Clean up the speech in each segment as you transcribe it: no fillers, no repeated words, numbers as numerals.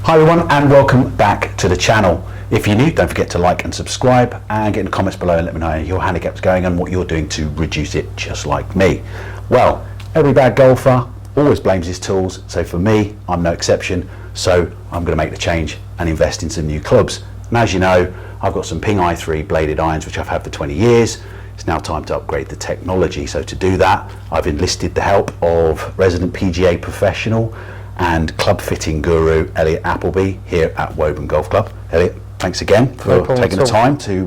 Hi everyone and welcome back to the channel. If you're new, don't forget to like and subscribe and get in the comments below and let me know how your handicap's going and what you're doing to reduce it, just like me. Well, every bad golfer always blames his tools, so for me, I'm no exception. So I'm going to make the change and invest in some new clubs. And as you know, I've got some Ping i3 bladed irons which I've had for 20 years. It's now time to upgrade the technology. So to do that, I've enlisted the help of resident PGA professional and club fitting guru Elliot Appleby here at Woburn Golf Club. Elliot, thanks again for taking the time to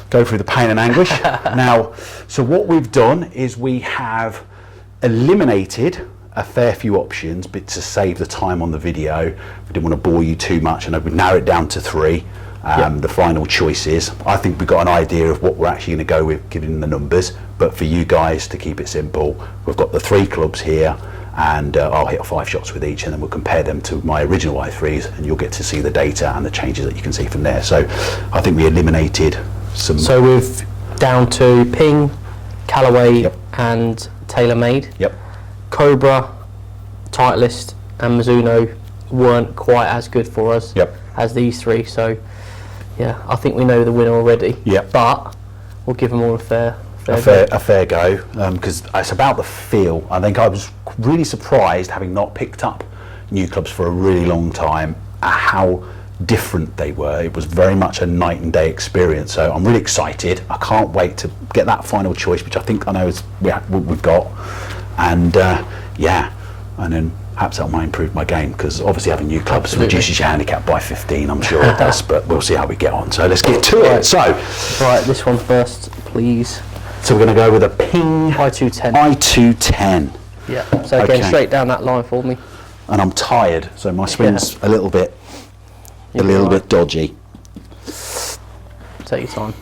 go through the pain and anguish. Now, so what we've done is we have eliminated a fair few options, but to save the time on the video, we didn't want to bore you too much, and I would narrow it down to three. The final choices. I think we've got an idea of what we're actually going to go with, given the numbers, but for you guys to keep it simple, we've got the three clubs here, and I'll hit 5 shots with each, and then we'll compare them to my original i3s, and you'll get to see the data and the changes that you can see from there. So I think we eliminated some. So we've down to Ping, Callaway, and Taylormade. Yep. Cobra, Titleist, and Mizuno weren't quite as good for us as these three. So yeah, I think we know the winner already. Yep. But we'll give them all a fair go, because it's about the feel. I think I was really surprised, having not picked up new clubs for a really long time, at how different they were. It was very much a night and day experience. So I'm really excited. I can't wait to get that final choice, which I think I know is what we've got. And yeah, and then perhaps that might improve my game, because obviously having new clubs reduces your handicap by 15, I'm sure it does, but we'll see how we get on. So let's get to it. So, right, this one first, please. So we're going to go with a Ping i210. i210. Yeah, so again, straight down that line for me. And I'm tired, so my swing's a little bit dodgy. Take your time.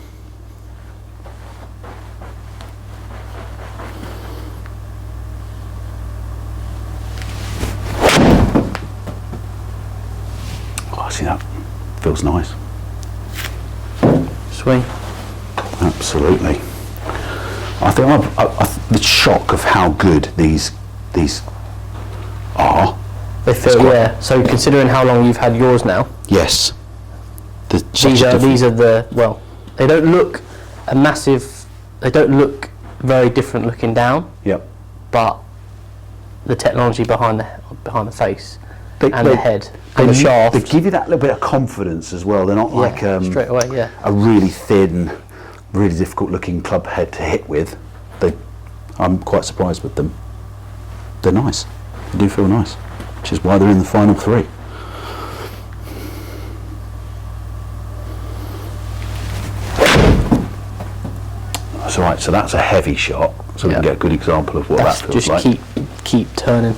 Oh, see, that feels nice. Swing. Absolutely. I think the shock of how good these are. They feel, yeah. So considering how long you've had yours now. Yes. These are the, well, they don't look they don't look very different looking down. Yep. But the technology behind the face and the head and the shaft. They give you that little bit of confidence as well. They're not like straight away, a really thin, really difficult looking club head to hit with. I'm quite surprised with them. They're nice. They do feel nice, which is why they're in the final three. That's all right. So that's a heavy shot, so we can get a good example of what that feels like. Just keep turning.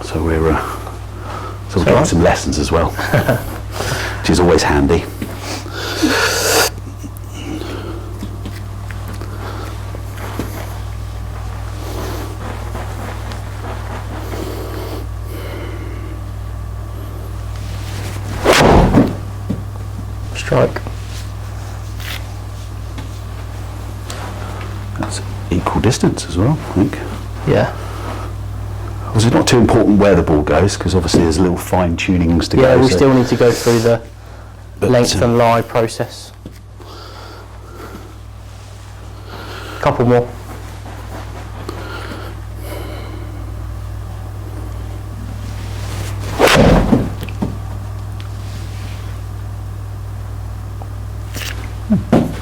So we're getting some lessons as well, which is always handy. Strike. That's equal distance as well, I think. Yeah. Was it not too important where the ball goes, because obviously there's little fine tunings to go. Yeah, we still need to go through the length and lie process. Couple more.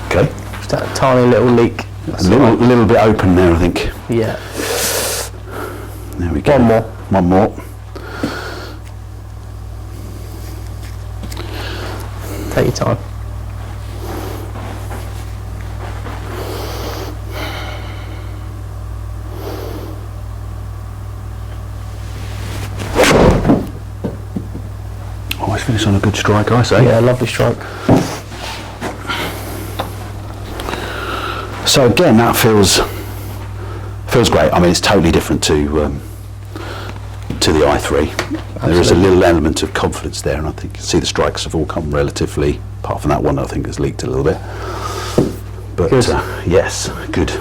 Okay. Just that tiny little leak. A little bit open there, I think. Yeah. There we go. One more. Take your time. Always finish on a good strike, I say. Yeah, lovely strike. So again, that feels great. I mean, it's totally different to the i3. Absolutely. There is a little element of confidence there, and I think you see the strikes have all come relatively, apart from that one I think has leaked a little bit. But yes, good.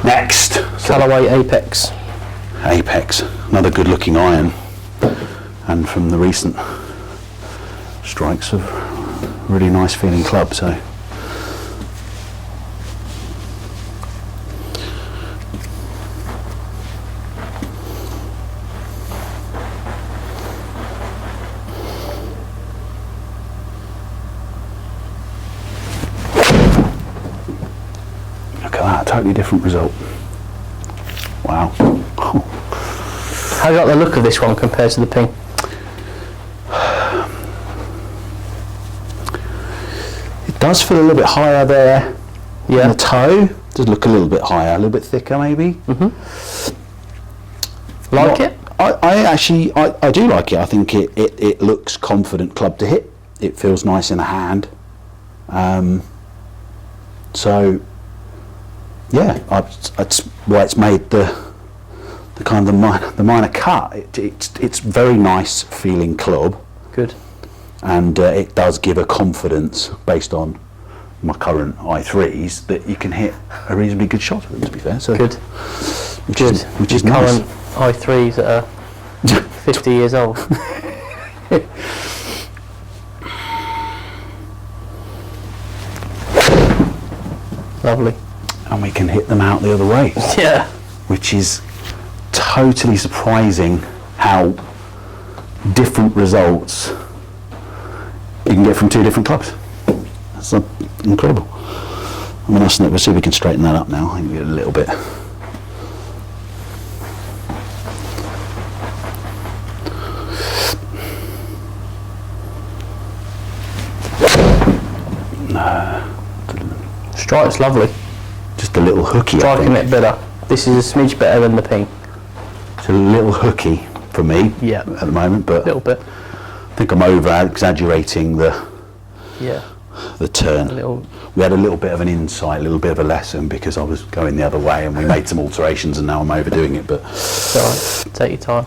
Next, Callaway Apex. Apex, another good looking iron. and from the recent strikes of really nice feeling club. So look at that, totally different result. Wow. How do you like the look of this one compared to the ping? It does feel a little bit higher there. Yeah. In the toe does look a little bit higher, a little bit thicker maybe. Like it? I actually do like it. I think it looks confident club to hit. It feels nice in the hand. So yeah, that's why it's made the kind of the minor cut. It's very nice feeling club. Good. And it does give a confidence based on my current i3s that you can hit a reasonably good shot of them, to be fair. So good. Which is nice. Current i3s that are 50 years old. Lovely. And we can hit them out the other way. Yeah. Which is totally surprising how different results you can get from two different clubs. That's incredible. I mean, we'll see if we can straighten that up now. I think we get a little bit. Strike's lovely. Just a little hooky. Striking it better. This is a smidge better than the ping. It's a little hooky for me at the moment, but a little bit. I think I'm over exaggerating the turn. We had a little bit of an insight, a little bit of a lesson because I was going the other way and we made some alterations and now I'm overdoing it. But Sorry, take your time,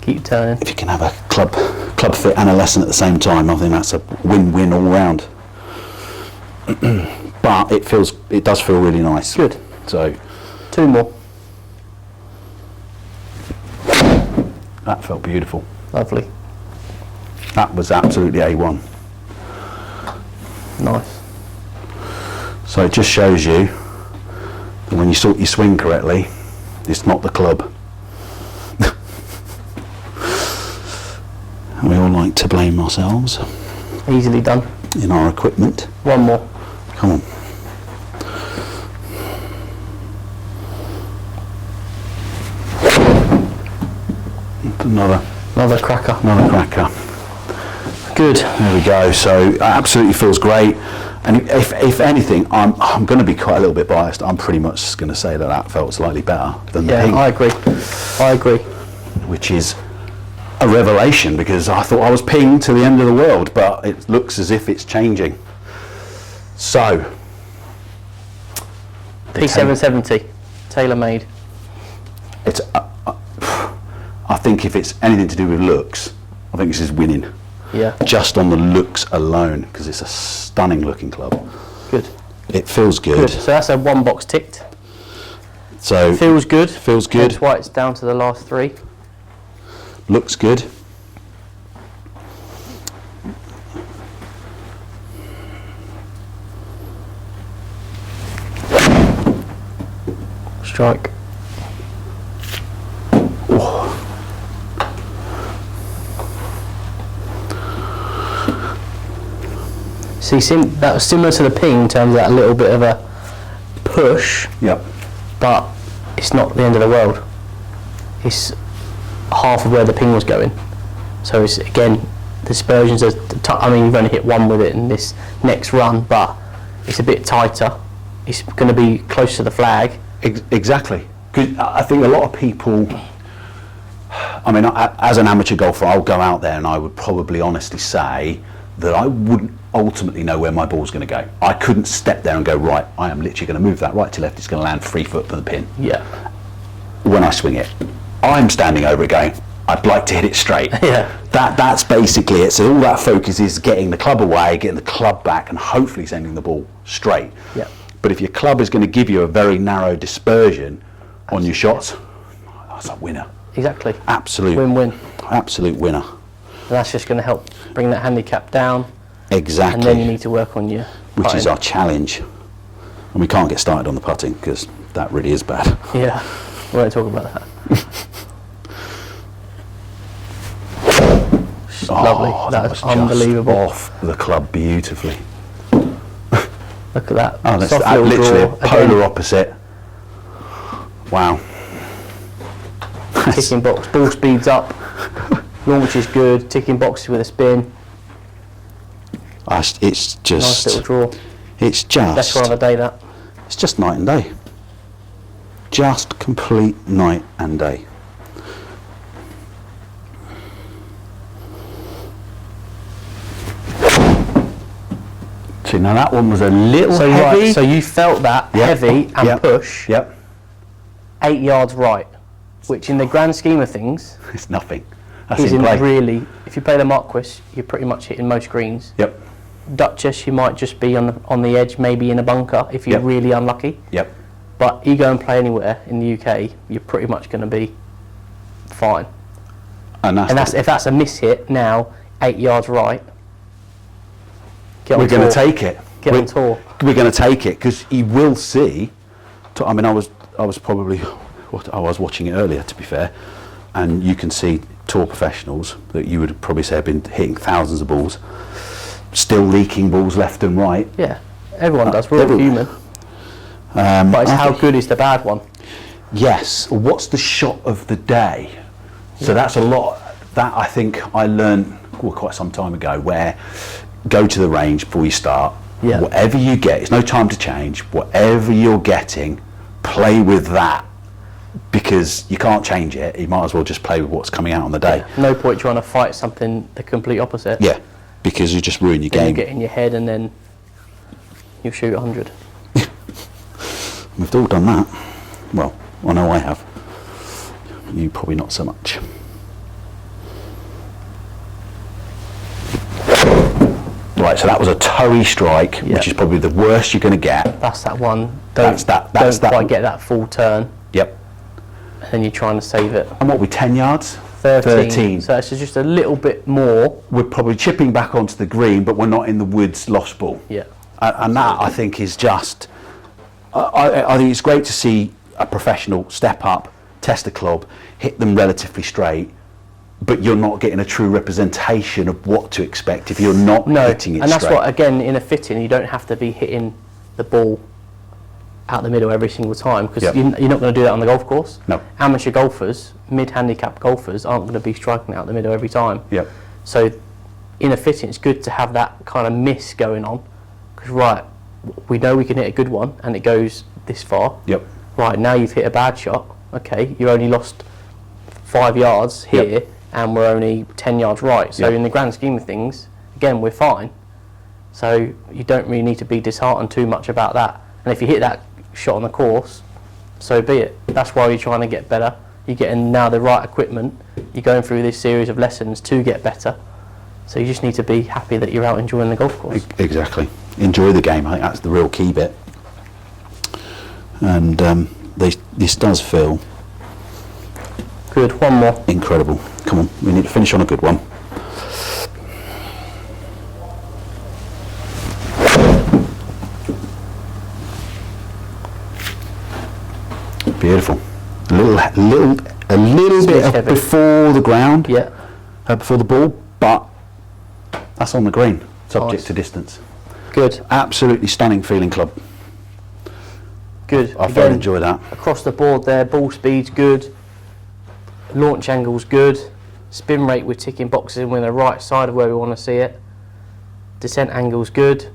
keep turning. If you can have a club fit and a lesson at the same time, I think that's a win-win all round. But it does feel really nice. Good. So 2 more. That felt beautiful. Lovely. That was absolutely A1. Nice. So it just shows you that when you sort your swing correctly, it's not the club. And we all like to blame ourselves. Easily done. In our equipment. 1 more. Come on. Another cracker. Another cracker. Good. There we go. So it absolutely feels great. And if anything, I'm going to be quite a little bit biased. I'm pretty much going to say that felt slightly better than the ping. I agree. Which is a revelation because I thought I was pinged to the end of the world, but it looks as if it's changing. So P770, Taylormade. It's. I think if it's anything to do with looks, I think this is winning. Yeah. Just on the looks alone, because it's a stunning looking club. Good. It feels good. Good. So that's a 1 box ticked. So feels good. Feels good. That's why it's down to the last 3. Looks good. Strike. Oh. See, that was similar to the ping in terms of that little bit of a push. Yep. But it's not the end of the world. It's half of where the ping was going. So it's, again, the dispersions are, I mean, you've only hit 1 with it in this next run, but it's a bit tighter. It's going to be close to the flag. Exactly. Because I think a lot of people, I mean, as an amateur golfer, I'll go out there and I would probably honestly say that I wouldn't ultimately know where my ball's going to go. I couldn't step there and go, right, I am literally going to move that right to left, it's going to land 3 foot from the pin. Yeah. When I swing it, I'm standing over it going, I'd like to hit it straight. Yeah. That's basically it. So all that focus is getting the club away, getting the club back, and hopefully sending the ball straight. Yeah. But if your club is going to give you a very narrow dispersion on your shots, that's a winner. Exactly. Absolute win-win. Absolute winner. And that's just going to help bring that handicap down. Exactly. And then you need to work on your which is putting. our challenge. And we can't get started on the putting because that really is bad. Yeah, we won't talk about that. Lovely. That was unbelievable. Just off the club beautifully. Look at that. Oh, that's Soft little literally draw. a polar opposite. Wow. Ticking box. Ball speeds up. Launch is good. Ticking boxes with a spin. It's just. Nice little draw. It's just. Best one of the day, that. It's just night and day. Just complete night and day. See, now that one was a little heavy. Right, so you felt that heavy and push. Yep. 8 yards right, which in the grand scheme of things It's nothing. That's in isn't play. really. If you play the Marquis, you're pretty much hitting most greens. Yep. Duchess, you might just be on the edge, maybe in a bunker if you're really unlucky. Yep. But you go and play anywhere in the UK, you're pretty much going to be fine. And that's if that's a miss hit now, 8 yards right. we're going to take it. Get on tour. We're going to take it because you will see. I mean, I was probably I was watching it earlier, to be fair, and you can see tour professionals that you would probably say have been hitting thousands of balls, still leaking balls left and right. Yeah, everyone does. We're all human. But it's how good is the bad one? Yes. What's the shot of the day? So that's a lot. That I think I learned quite some time ago. Where go to the range before you start. Yeah. Whatever you get, it's no time to change. Whatever you're getting, play with that, because you can't change it. You might as well just play with what's coming out on the day. Yeah. No point trying to fight something the complete opposite. Yeah, because you just ruin your Then game. you get in your head and then you shoot 100. We've all done that. Well, I know I have. You probably not so much. Right, so that was a toey strike, which is probably the worst you're going to get. That's that one. That's Don't quite get that full turn. Yep. And then you're trying to save it. And what, we 10 yards? 13. So it's just a little bit more. We're probably chipping back onto the green, but we're not in the woods lost ball. Yeah. And that, I think, is just... I think it's great to see a professional step up, test a club, hit them relatively straight, but you're not getting a true representation of what to expect if you're not hitting it and that's straight. what, again, in a fitting, you don't have to be hitting the ball out the middle every single time, because you're not going to do that on the golf course. No. Amateur golfers, mid-handicap golfers, aren't going to be striking out the middle every time. Yep. So in a fitting, it's good to have that kind of miss going on, because we know we can hit a good one and it goes this far. Yep. Right, now you've hit a bad shot. Okay, you only lost 5 yards here and we're only 10 yards right. So in the grand scheme of things, again, we're fine. So you don't really need to be disheartened too much about that. And if you hit that shot on the course, so be it. That's why you're trying to get better. You're getting now the right equipment. You're going through this series of lessons to get better. So you just need to be happy that you're out enjoying the golf course. Exactly. Enjoy the game. I think that's the real key bit. And this does feel good. One more. Incredible. Come on, we need to finish on a good one. Beautiful. A little bit heavy. Before the ground. Yeah. Before the ball, but that's on the green, subject to distance. Good. Absolutely stunning feeling club. Good. I thoroughly enjoy that. Across the board there, ball speed's good, launch angle's good, spin rate we're ticking boxes in with the right side of where we want to see it, descent angle's good,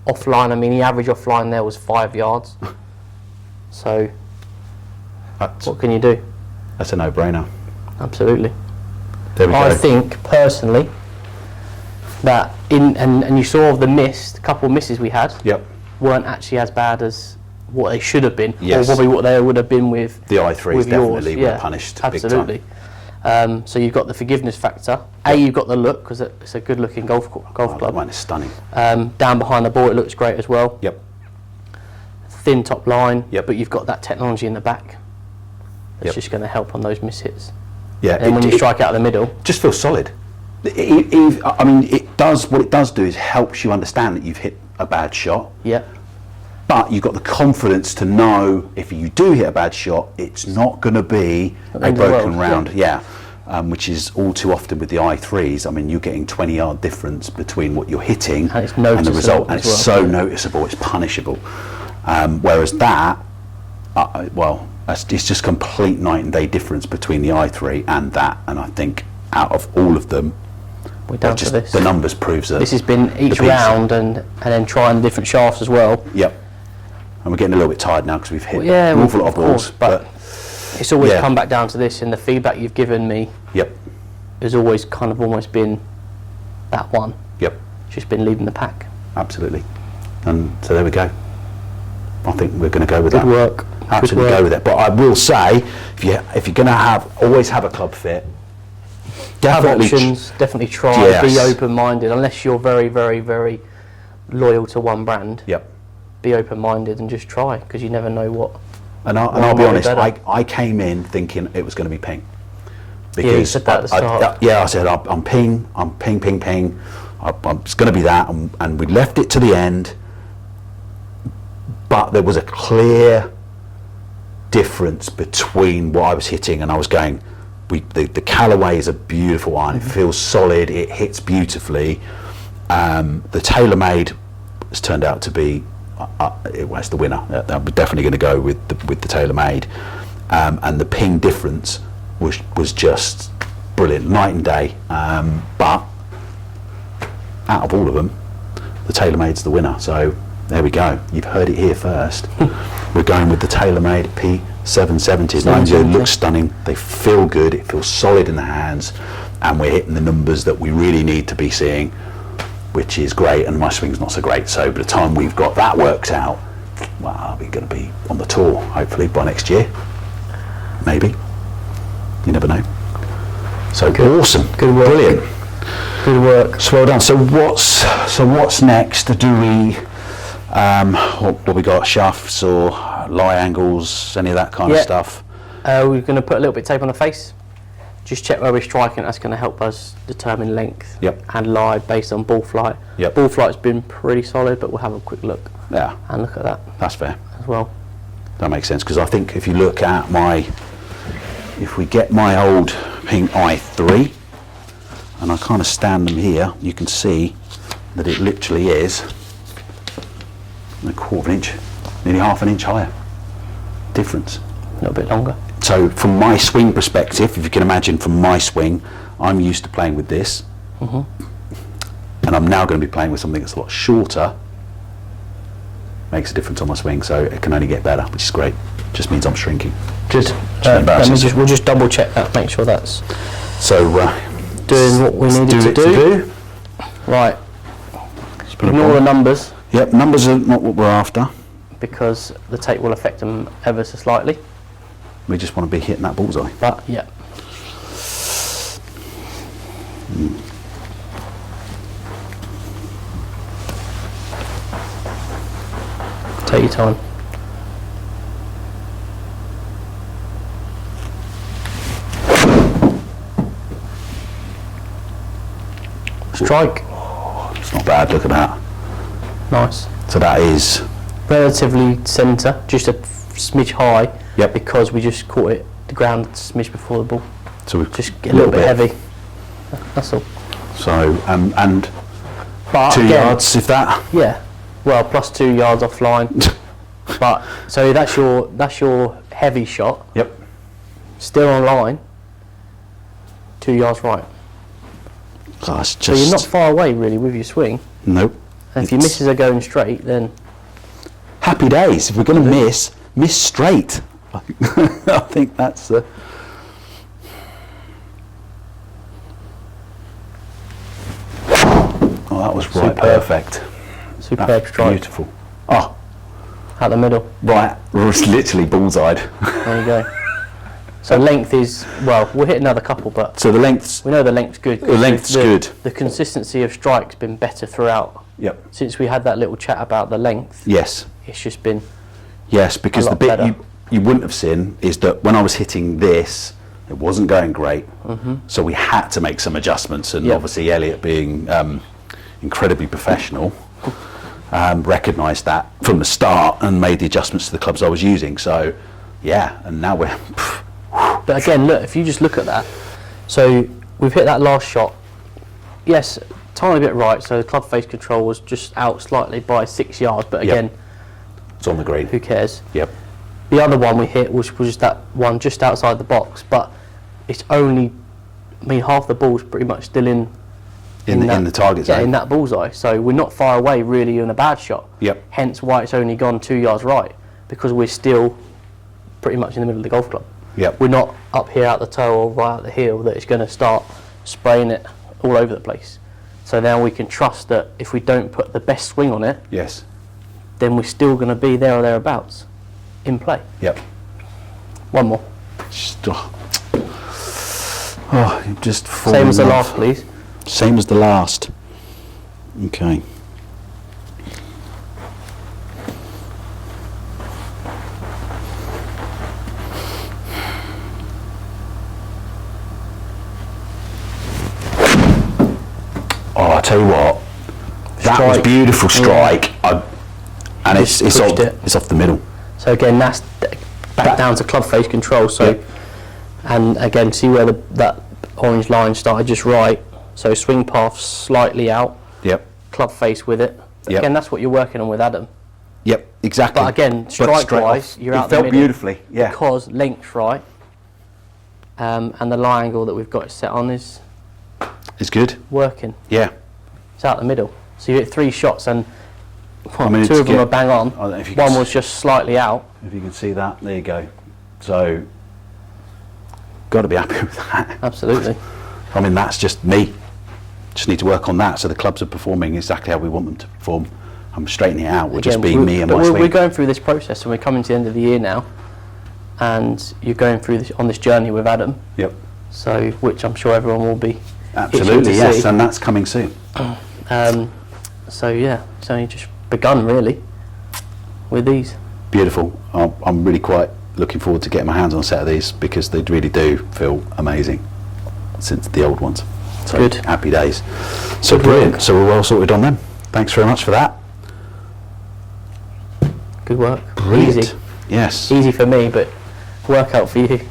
offline, I mean the average offline there was 5 yards, so what can you do? That's a no-brainer. Absolutely. There we go. I think personally that and you saw the missed, couple of misses we had weren't actually as bad as what they should have been, or probably what they would have been with the i3s. Definitely were punished absolutely. big time. So you've got the forgiveness factor. You've got the look, because it's a good looking golf club. That one is stunning. Down behind the ball it looks great as well. Yep. Thin top line, but you've got that technology in the back that's Yep. just going to help on those miss hits. Yeah. And when you strike out of the middle, just feels solid. I mean, it does, what it does do is helps you understand that you've hit a bad shot. Yeah. But you've got the confidence to know if you do hit a bad shot, it's not going to be a broken round. Yeah. Which is all too often with the i3s. I mean, you're getting 20-yard difference between what you're hitting and the result, and it's so noticeable, it's punishable. Whereas that, well, it's just complete night and day difference between the i3 and that. And I think out of all of them, we're down to this. The numbers proves that this has been each round, and then trying the different shafts as well. Yep. And we're getting a little bit tired now because we've hit an awful lot of balls, but it's always come back down to this, and the feedback you've given me has always kind of almost been that one. Yep. Just been leading the pack. Absolutely. And so there we go. I think we're going to go with that. Good work. Absolutely go with it. But I will say, if you're going to always have a club fit, definitely have options, definitely try, be open-minded, unless you're very, very, very loyal to one brand. Yep. Be open-minded and just try, because you never know what. And I'll be honest, I came in thinking it was going to be ping. Because you said that at the start. I said I'm ping. It's going to be that, and we left it to the end. But there was a clear difference between what I was hitting and I was going. The Callaway is a beautiful iron. It feels solid. It hits beautifully. The Taylormade has turned out to be it was the winner. We're definitely going to go with the Taylormade, and the ping difference was just brilliant, night and day. But out of all of them, the Taylormade's the winner. So there we go. You've heard it here first. We're going with the Taylormade P770s. They look stunning. They feel good. It feels solid in the hands, and we're hitting the numbers that we really need to be seeing, which is great. And my swing's not so great. So by the time we've got that worked out, well, we're going to be on the tour hopefully by next year. Maybe. You never know. So good. Awesome. Good work. Brilliant. Good work. So well done. So what's next? Do we? What we got? Shafts or lie angles? Any of that kind of stuff? We're going to put a little bit of tape on the face. Just check where we're striking. That's going to help us determine length and lie based on ball flight. Ball flight's been pretty solid, but we'll have a quick look. Yeah. And look at that. That's fair. As well. That makes sense, because I think if you look at if we get my old ping i3, and I kind of stand them here, you can see that it literally is a quarter of an inch, nearly half an inch higher difference. A little bit longer. So from my swing perspective, if you can imagine from my swing, I'm used to playing with this, and I'm now going to be playing with something that's a lot shorter. Makes a difference on my swing, so it can only get better, which is great. Just means I'm shrinking. Good. We'll just double check that, make sure that's doing what we needed to do. Right. Ignore the numbers. Yep, numbers are not what we're after, because the tape will affect them ever so slightly. We just want to be hitting that bullseye. But yeah. Take your time. Strike. It's not bad, look at that. Nice. So that is relatively centre, just a smidge high. Yep. Because we just caught it the ground a smidge before the ball. So we just get a little bit heavy. That's all. So and but 2 yards, if that. Yeah. Well, plus 2 yards offline. But so that's your heavy shot. Yep. Still on line. 2 yards right. That's just. So you're not far away really with your swing. Nope. And if your misses are going straight, then happy days. If we're going to miss straight. I think that's. Oh, that was right. Perfect. Superb strike. Beautiful. Oh. Out the middle. Right. It's literally bullseyed. There you go. So length is, well, we'll hit another couple, but so the length's, we know the length's good. The length's good. The consistency of strike's been better throughout. Yep. Since we had that little chat about the length. Yes. It's just been. Yes, because the bit you wouldn't have seen is that when I was hitting this, It wasn't going great, so we had to make some adjustments. And obviously, Elliot, being incredibly professional, recognised that from the start and made the adjustments to the clubs I was using. So, yeah, and now we're. But again, look, if you just look at that, so we've hit that last shot. Yes, tiny bit right. So the club face control was just out slightly by 6 yards, but again, it's on the green. Who cares? Yep. The other one we hit was just that one just outside the box, but it's only, I mean, half the ball's pretty much still in the target zone. Yeah, in that bullseye. So we're not far away really in a bad shot. Yep. Hence why it's only gone 2 yards right, because we're still pretty much in the middle of the golf club. Yep. We're not up here out the toe or right out the heel that it's going to start spraying it all over the place. So now we can trust that if we don't put the best swing on it, Yes. then we're still going to be there or thereabouts in play. Yep. One more. You're just Same as the last, please. Same as the last. Okay. Oh, I tell you what, that was beautiful strike, and it's off the middle. So again, that's back down to club face control. So, and again, see where that orange line started just right. So swing path slightly out. Yep. Club face with it. Again, that's what you're working on with Adam. Yep, exactly. But again, strike-wise, you're out the middle. It felt beautifully, yeah. Because length's right, and the lie angle that we've got it set on is good. working. Yeah. It's out the middle. So you hit 3 shots, and I mean, two of them are bang on. One was just slightly out. If you can see that, there you go. So, got to be happy with that. Absolutely. I mean, that's just me. Just need to work on that. So the clubs are performing exactly how we want them to perform. I'm straightening it out. We'll just be me and my swing. We're going through this process, and we're coming to the end of the year now, and you're going through this on this journey with Adam. Yep. So, which I'm sure everyone will be. Absolutely, yes, and that's coming soon. So yeah, it's only just begun really with these. Beautiful. I'm really quite looking forward to getting my hands on a set of these, because they really do feel amazing since the old ones. So good. Happy days. So good brilliant. Work. So we're well sorted on them. Thanks very much for that. Good work. Brilliant. Easy. Yes. Easy for me, but workout for you.